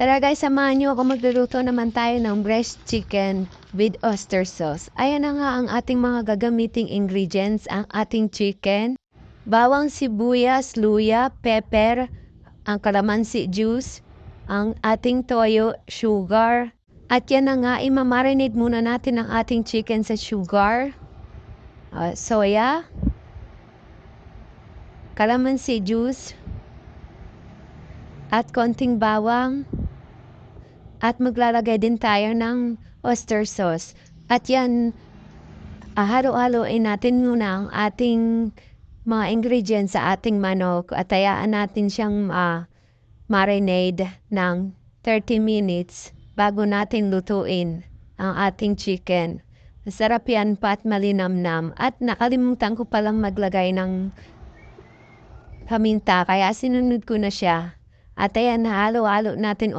Tara guys, samahan niyo ako magluluto naman tayo ng breast chicken with oyster sauce. Ayan na nga ang ating mga gagamiting ingredients. Ang ating chicken, bawang sibuyas, luya, pepper, ang kalamansi juice, ang ating toyo, sugar. At yan na nga, imamarinate muna natin ang ating chicken sa sugar, soya, kalamansi juice, at konting bawang. At maglalagay din tayo ng oyster sauce. At yan, halo-haloin natin muna ang ating mga ingredients sa ating manok. At hayaan natin siyang marinade ng 30 minutes bago natin lutuin ang ating chicken. Masarap yan pa at malinamnam. At nakalimutan ko palang maglagay ng paminta, kaya sinunod ko na siya. At ayan, halo-halo natin ulit.